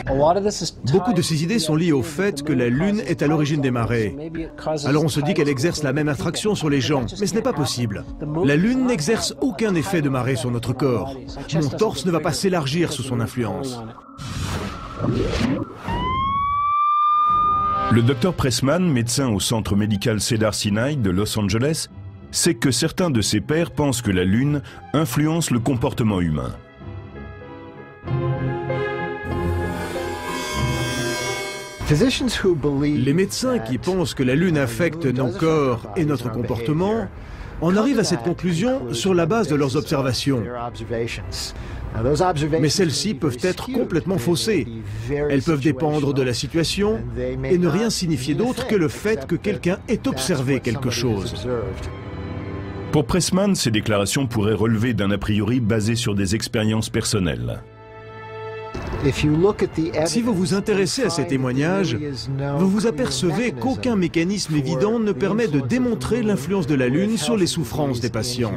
Beaucoup de ces idées sont liées au fait que la Lune est à l'origine des marées. Alors on se dit qu'elle exerce la même attraction sur les gens, mais ce n'est pas possible. La Lune n'exerce aucun effet de marée sur notre corps. Mon torse ne va pas s'élargir sous son influence. Le docteur Pressman, médecin au centre médical Cedars-Sinai de Los Angeles, sait que certains de ses pairs pensent que la Lune influence le comportement humain. Les médecins qui pensent que la Lune affecte nos corps et notre comportement en arrivent à cette conclusion sur la base de leurs observations. Mais celles-ci peuvent être complètement faussées. Elles peuvent dépendre de la situation et ne rien signifier d'autre que le fait que quelqu'un ait observé quelque chose. Pour Pressman, ces déclarations pourraient relever d'un a priori basé sur des expériences personnelles. Si vous vous intéressez à ces témoignages, vous vous apercevez qu'aucun mécanisme évident ne permet de démontrer l'influence de la Lune sur les souffrances des patients.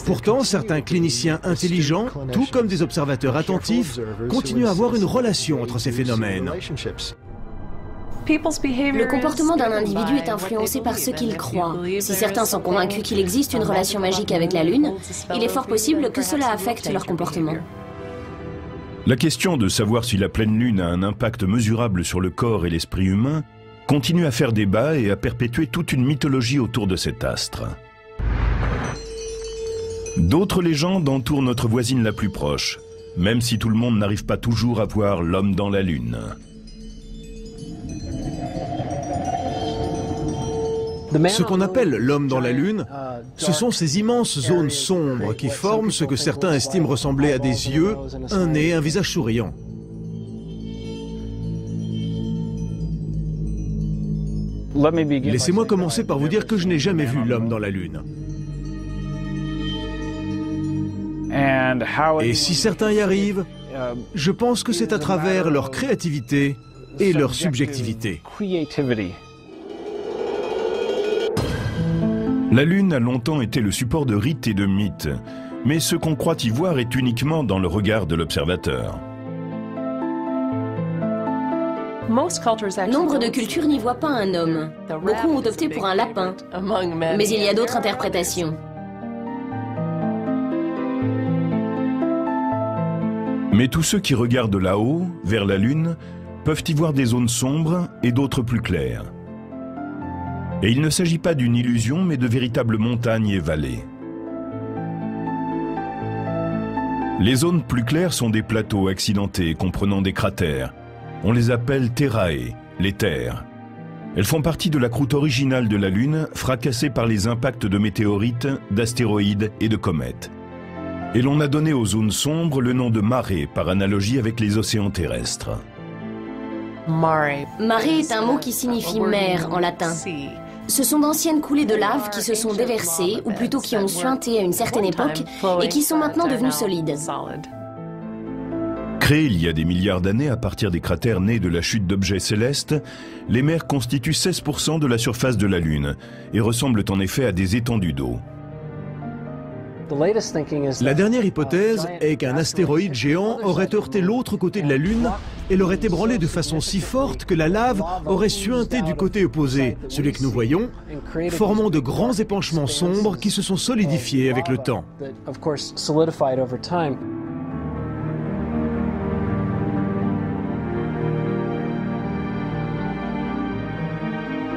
Pourtant, certains cliniciens intelligents, tout comme des observateurs attentifs, continuent à avoir une relation entre ces phénomènes. Le comportement d'un individu est influencé par ce qu'il croit. Si certains sont convaincus qu'il existe une relation magique avec la Lune, il est fort possible que cela affecte leur comportement. La question de savoir si la pleine lune a un impact mesurable sur le corps et l'esprit humain continue à faire débat et à perpétuer toute une mythologie autour de cet astre. D'autres légendes entourent notre voisine la plus proche, même si tout le monde n'arrive pas toujours à voir l'homme dans la lune. Ce qu'on appelle l'homme dans la Lune, ce sont ces immenses zones sombres qui forment ce que certains estiment ressembler à des yeux, un nez, un visage souriant. Laissez-moi commencer par vous dire que je n'ai jamais vu l'homme dans la Lune. Et si certains y arrivent, je pense que c'est à travers leur créativité et leur subjectivité. La Lune a longtemps été le support de rites et de mythes, mais ce qu'on croit y voir est uniquement dans le regard de l'observateur. Nombre de cultures n'y voient pas un homme. Beaucoup ont opté pour un lapin. Mais il y a d'autres interprétations. Mais tous ceux qui regardent là-haut, vers la Lune, peuvent y voir des zones sombres et d'autres plus claires. Et il ne s'agit pas d'une illusion, mais de véritables montagnes et vallées. Les zones plus claires sont des plateaux accidentés comprenant des cratères. On les appelle terrae, les terres. Elles font partie de la croûte originale de la Lune, fracassée par les impacts de météorites, d'astéroïdes et de comètes. Et l'on a donné aux zones sombres le nom de marée, par analogie avec les océans terrestres. Marée est un mot qui signifie mer en latin. Ce sont d'anciennes coulées de lave qui se sont déversées, ou plutôt qui ont suinté à une certaine époque, et qui sont maintenant devenues solides. Créées il y a des milliards d'années à partir des cratères nés de la chute d'objets célestes, les mers constituent 16% de la surface de la Lune, et ressemblent en effet à des étendues d'eau. La dernière hypothèse est qu'un astéroïde géant aurait heurté l'autre côté de la Lune et l'aurait ébranlé de façon si forte que la lave aurait suinté du côté opposé, celui que nous voyons, formant de grands épanchements sombres qui se sont solidifiés avec le temps.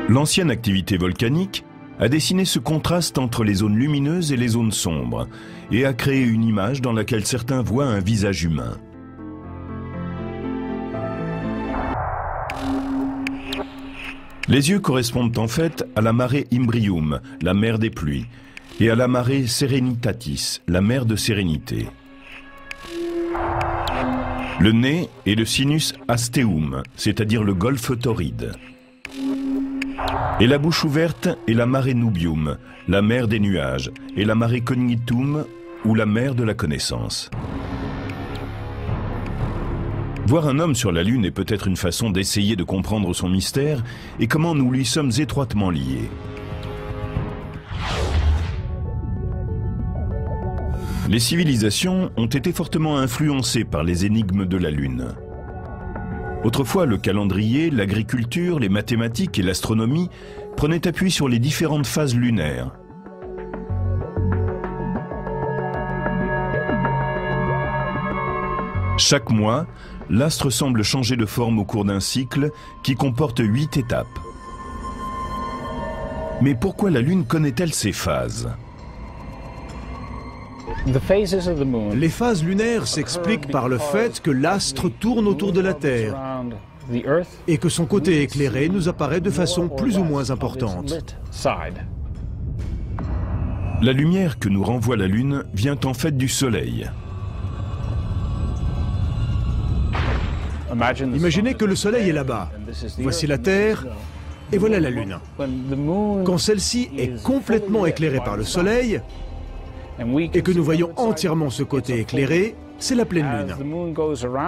L'ancienne activité volcanique a dessiné ce contraste entre les zones lumineuses et les zones sombres, et a créé une image dans laquelle certains voient un visage humain. Les yeux correspondent en fait à la mare Imbrium, la mer des pluies, et à la mare Serenitatis, la mer de sérénité. Le nez est le sinus asteum, c'est-à-dire le golfe torride. Et la bouche ouverte est la mare nubium, la mer des nuages, et la mare cognitum, ou la mer de la connaissance. Voir un homme sur la Lune est peut-être une façon d'essayer de comprendre son mystère et comment nous lui sommes étroitement liés. Les civilisations ont été fortement influencées par les énigmes de la Lune. Autrefois, le calendrier, l'agriculture, les mathématiques et l'astronomie prenaient appui sur les différentes phases lunaires. Chaque mois, l'astre semble changer de forme au cours d'un cycle qui comporte 8 étapes. Mais pourquoi la Lune connaît-elle ces phases ? Les phases lunaires s'expliquent par le fait que l'astre tourne autour de la Terre et que son côté éclairé nous apparaît de façon plus ou moins importante. La lumière que nous renvoie la Lune vient en fait du Soleil. Imaginez que le Soleil est là-bas. Voici la Terre et voilà la Lune. Quand celle-ci est complètement éclairée par le Soleil et que nous voyons entièrement ce côté éclairé, c'est la pleine Lune.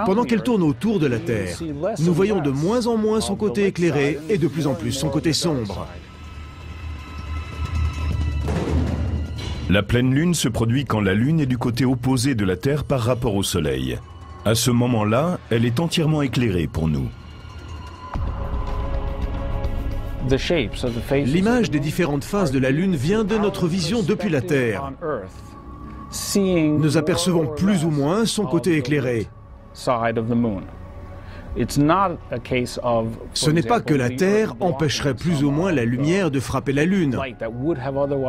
Pendant qu'elle tourne autour de la Terre, nous voyons de moins en moins son côté éclairé et de plus en plus son côté sombre. La pleine Lune se produit quand la Lune est du côté opposé de la Terre par rapport au Soleil. À ce moment-là, elle est entièrement éclairée pour nous. L'image des différentes phases de la Lune vient de notre vision depuis la Terre. Nous apercevons plus ou moins son côté éclairé. Ce n'est pas que la Terre empêcherait plus ou moins la lumière de frapper la Lune.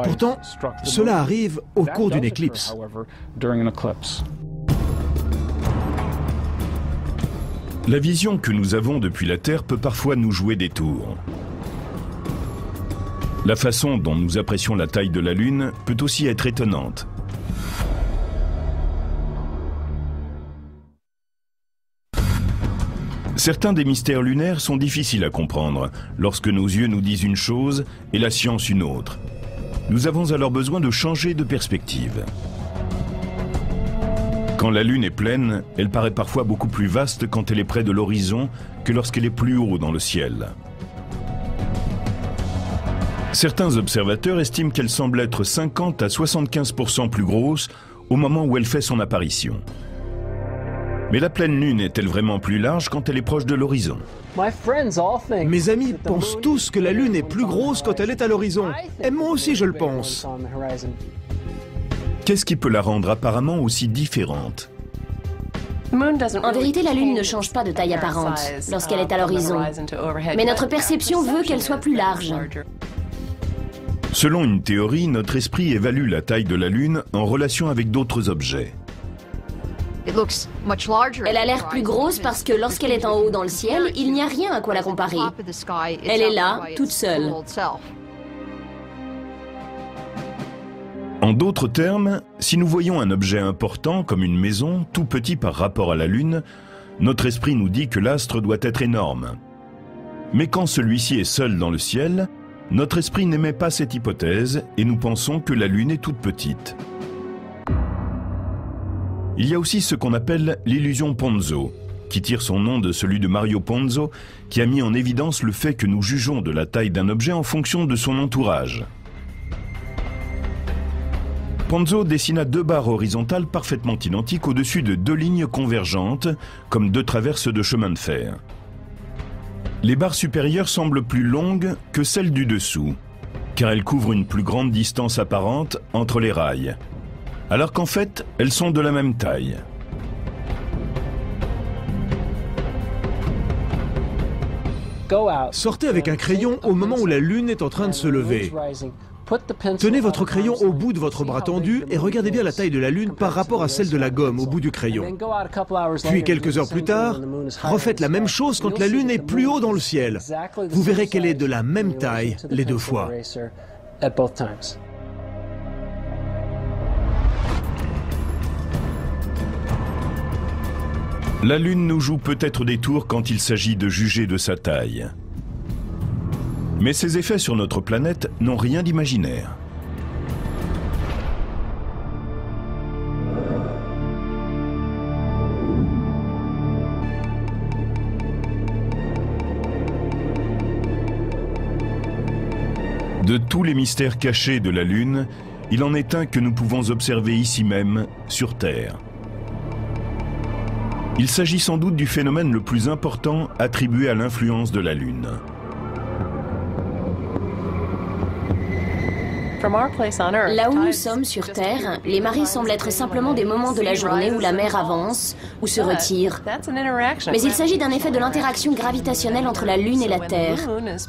Pourtant, cela arrive au cours d'une éclipse. La vision que nous avons depuis la Terre peut parfois nous jouer des tours. La façon dont nous apprécions la taille de la Lune peut aussi être étonnante. Certains des mystères lunaires sont difficiles à comprendre lorsque nos yeux nous disent une chose et la science une autre. Nous avons alors besoin de changer de perspective. Quand la Lune est pleine, elle paraît parfois beaucoup plus vaste quand elle est près de l'horizon que lorsqu'elle est plus haut dans le ciel. Certains observateurs estiment qu'elle semble être 50 à 75% plus grosse au moment où elle fait son apparition. Mais la pleine Lune est-elle vraiment plus large quand elle est proche de l'horizon? Mes amis pensent tous que la Lune est plus grosse quand elle est à l'horizon. Et moi aussi je le pense. Qu'est-ce qui peut la rendre apparemment aussi différente? En vérité, la Lune ne change pas de taille apparente lorsqu'elle est à l'horizon. Mais notre perception veut qu'elle soit plus large. Selon une théorie, notre esprit évalue la taille de la Lune en relation avec d'autres objets. Elle a l'air plus grosse parce que lorsqu'elle est en haut dans le ciel, il n'y a rien à quoi la comparer. Elle est là, toute seule. En d'autres termes, si nous voyons un objet important comme une maison, tout petit par rapport à la Lune, notre esprit nous dit que l'astre doit être énorme. Mais quand celui-ci est seul dans le ciel, notre esprit n'émet pas cette hypothèse et nous pensons que la Lune est toute petite. Il y a aussi ce qu'on appelle l'illusion Ponzo, qui tire son nom de celui de Mario Ponzo, qui a mis en évidence le fait que nous jugeons de la taille d'un objet en fonction de son entourage. Ponzo dessina deux barres horizontales parfaitement identiques au-dessus de deux lignes convergentes, comme deux traverses de chemin de fer. Les barres supérieures semblent plus longues que celles du dessous, car elles couvrent une plus grande distance apparente entre les rails, alors qu'en fait, elles sont de la même taille. Sortez avec un crayon au moment où la Lune est en train de se lever. Tenez votre crayon au bout de votre bras tendu et regardez bien la taille de la Lune par rapport à celle de la gomme au bout du crayon. Puis quelques heures plus tard, refaites la même chose quand la Lune est plus haut dans le ciel. Vous verrez qu'elle est de la même taille les deux fois. La Lune nous joue peut-être des tours quand il s'agit de juger de sa taille. Mais ses effets sur notre planète n'ont rien d'imaginaire. De tous les mystères cachés de la Lune, il en est un que nous pouvons observer ici même, sur Terre. Il s'agit sans doute du phénomène le plus important attribué à l'influence de la Lune. Là où nous sommes sur Terre, les marées semblent être simplement des moments de la journée où la mer avance ou se retire. Mais il s'agit d'un effet de l'interaction gravitationnelle entre la Lune et la Terre.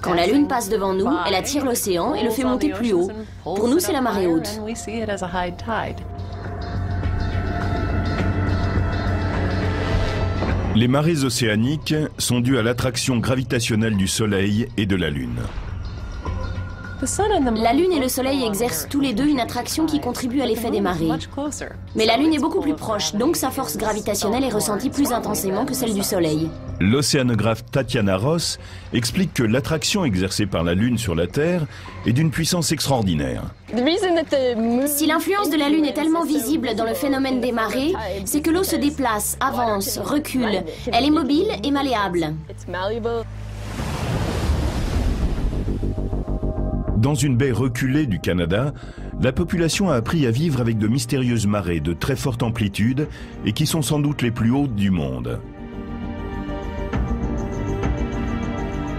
Quand la Lune passe devant nous, elle attire l'océan et le fait monter plus haut. Pour nous, c'est la marée haute. Les marées océaniques sont dues à l'attraction gravitationnelle du Soleil et de la Lune. La Lune et le Soleil exercent tous les deux une attraction qui contribue à l'effet des marées. Mais la Lune est beaucoup plus proche, donc sa force gravitationnelle est ressentie plus intensément que celle du Soleil. L'océanographe Tatiana Ross explique que l'attraction exercée par la Lune sur la Terre est d'une puissance extraordinaire. Si l'influence de la Lune est tellement visible dans le phénomène des marées, c'est que l'eau se déplace, avance, recule. Elle est mobile et malléable. Dans une baie reculée du Canada, la population a appris à vivre avec de mystérieuses marées de très forte amplitude et qui sont sans doute les plus hautes du monde.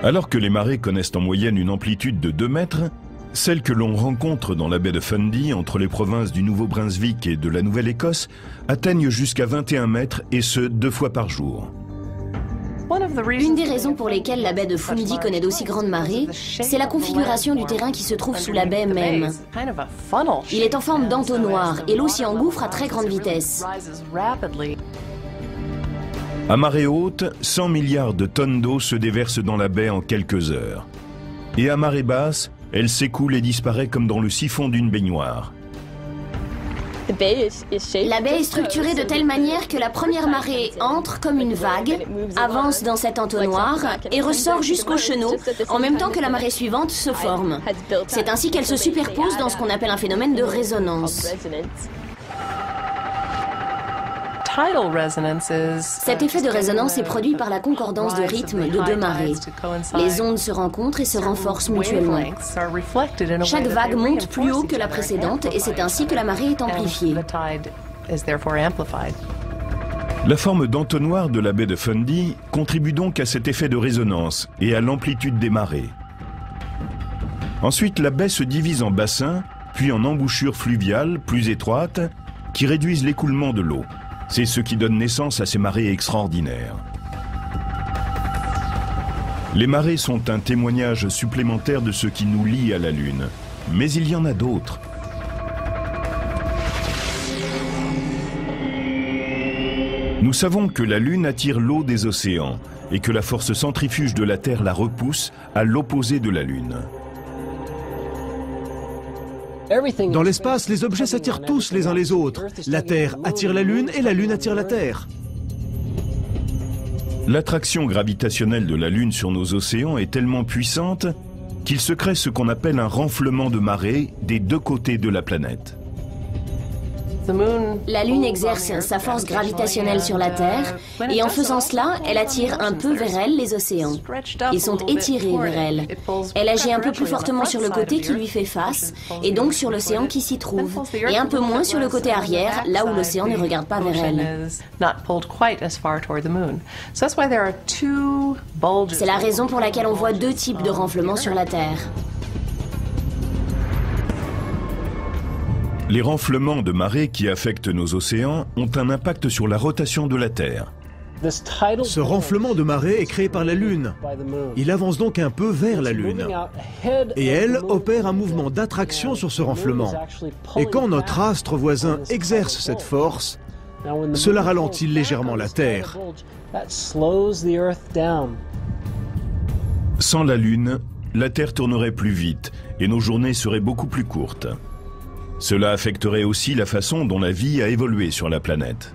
Alors que les marées connaissent en moyenne une amplitude de 2 mètres, celles que l'on rencontre dans la baie de Fundy, entre les provinces du Nouveau-Brunswick et de la Nouvelle-Écosse, atteignent jusqu'à 21 mètres et ce, 2 fois par jour. Une des raisons pour lesquelles la baie de Fundy connaît d'aussi grandes marées, c'est la configuration du terrain qui se trouve sous la baie même. Il est en forme d'entonnoir et l'eau s'y engouffre à très grande vitesse. À marée haute, 100 milliards de tonnes d'eau se déversent dans la baie en quelques heures. Et à marée basse, elle s'écoule et disparaît comme dans le siphon d'une baignoire. La baie est structurée de telle manière que la première marée entre comme une vague, avance dans cet entonnoir et ressort jusqu'au chenot, en même temps que la marée suivante se forme. C'est ainsi qu'elle se superpose dans ce qu'on appelle un phénomène de résonance. Cet effet de résonance est produit par la concordance de rythme de 2 marées. Les ondes se rencontrent et se renforcent mutuellement. Chaque vague monte plus haut que la précédente et c'est ainsi que la marée est amplifiée. La forme d'entonnoir de la baie de Fundy contribue donc à cet effet de résonance et à l'amplitude des marées. Ensuite, la baie se divise en bassins, puis en embouchures fluviales plus étroites qui réduisent l'écoulement de l'eau. C'est ce qui donne naissance à ces marées extraordinaires. Les marées sont un témoignage supplémentaire de ce qui nous lie à la Lune. Mais il y en a d'autres. Nous savons que la Lune attire l'eau des océans et que la force centrifuge de la Terre la repousse à l'opposé de la Lune. Dans l'espace, les objets s'attirent tous les uns les autres. La Terre attire la Lune et la Lune attire la Terre. L'attraction gravitationnelle de la Lune sur nos océans est tellement puissante qu'il se crée ce qu'on appelle un renflement de marée des 2 côtés de la planète. La Lune exerce sa force gravitationnelle sur la Terre et en faisant cela, elle attire un peu vers elle les océans. Ils sont étirés vers elle. Elle agit un peu plus fortement sur le côté qui lui fait face et donc sur l'océan qui s'y trouve et un peu moins sur le côté arrière, là où l'océan ne regarde pas vers elle. C'est la raison pour laquelle on voit 2 types de renflements sur la Terre. Les renflements de marée qui affectent nos océans ont un impact sur la rotation de la Terre. Ce renflement de marée est créé par la Lune. Il avance donc un peu vers la Lune. Et elle opère un mouvement d'attraction sur ce renflement. Et quand notre astre voisin exerce cette force, cela ralentit légèrement la Terre. Sans la Lune, la Terre tournerait plus vite et nos journées seraient beaucoup plus courtes. Cela affecterait aussi la façon dont la vie a évolué sur la planète.